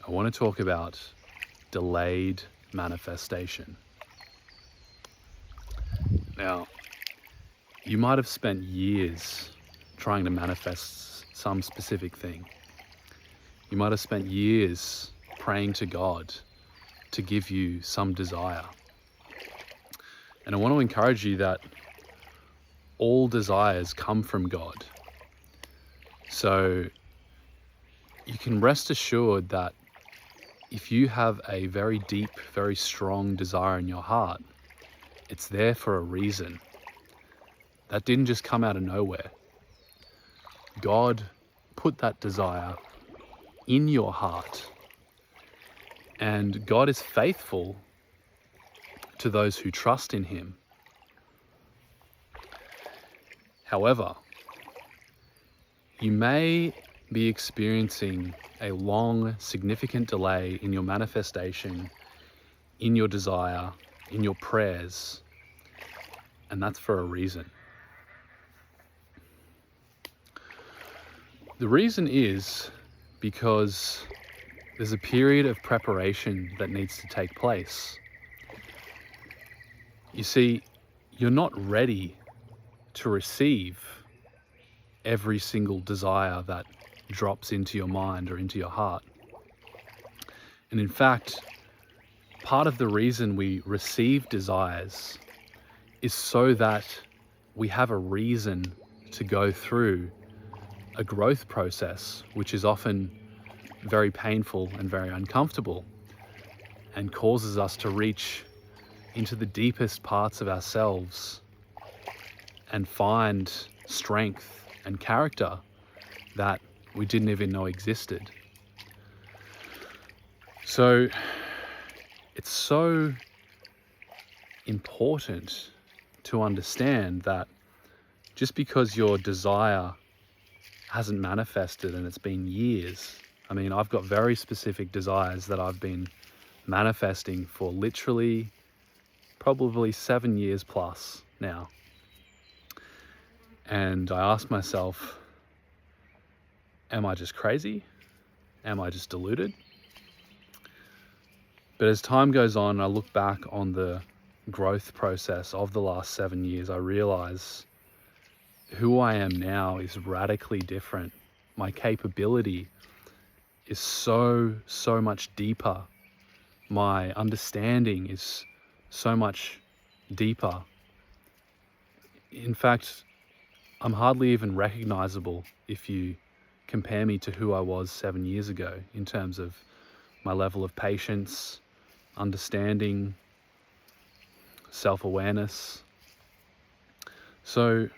I want to talk about delayed manifestation. Now, you might have spent years trying to manifest some specific thing. You might have spent years praying to God to give you some desire. And I want to encourage you that all desires come from God. So you can rest assured that if you have a very deep, very strong desire in your heart, it's there for a reason. That didn't just come out of nowhere. God put that desire in your heart, and God is faithful to those who trust in Him. However, you may be experiencing a long, significant delay in your manifestation, in your desire, in your prayers, and that's for a reason. The reason is because there's a period of preparation that needs to take place. You see, you're not ready to receive every single desire that drops into your mind or into your heart. And in fact, part of the reason we receive desires is so that we have a reason to go through a growth process, which is often very painful and very uncomfortable and causes us to reach into the deepest parts of ourselves and find strength and character that we didn't even know existed. So it's so important to understand that just because your desire hasn't manifested and it's been years, I mean, I've got very specific desires that I've been manifesting for literally probably 7 years plus now. And I ask myself, am I just crazy? Am I just deluded? But as time goes on, I look back on the growth process of the last 7 years, I realize who I am now is radically different. My capability is so much deeper. My understanding is so much deeper. In fact, I'm hardly even recognizable if you compare me to who I was 7 years ago in terms of my level of patience, understanding, self-awareness. So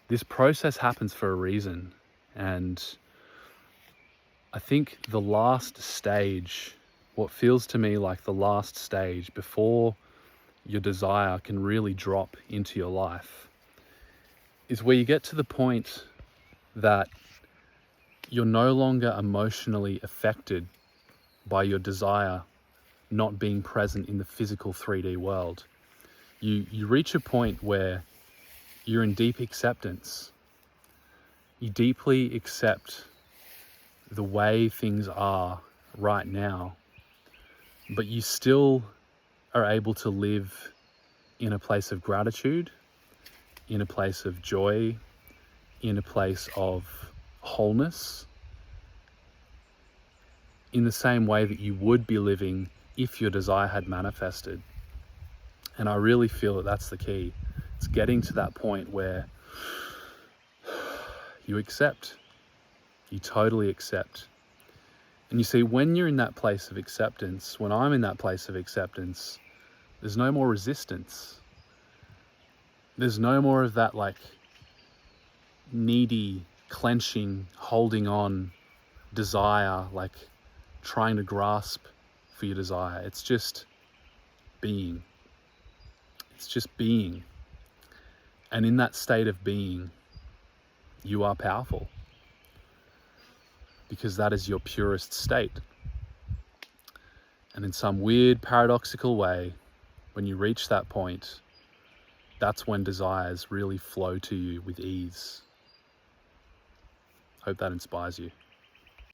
this process happens for a reason, and I think the last stage, what feels to me like the last stage before your desire can really drop into your life, is where you get to the point that you're no longer emotionally affected by your desire not being present in the physical 3D world. You reach a point where you're in deep acceptance. You deeply accept the way things are right now, but you still are able to live in a place of gratitude, in a place of joy, in a place of wholeness, in the same way that you would be living if your desire had manifested. And I really feel that that's the key. It's getting to that point where you accept, you totally accept. And you see, when you're in that place of acceptance, when I'm in that place of acceptance, there's no more resistance. There's no more of that like needy, clenching, holding on desire, like trying to grasp for your desire. It's just being. It's just being. And in that state of being, you are powerful, because that is your purest state. And in some weird paradoxical way, when you reach that point, that's when desires really flow to you with ease. Hope that inspires you.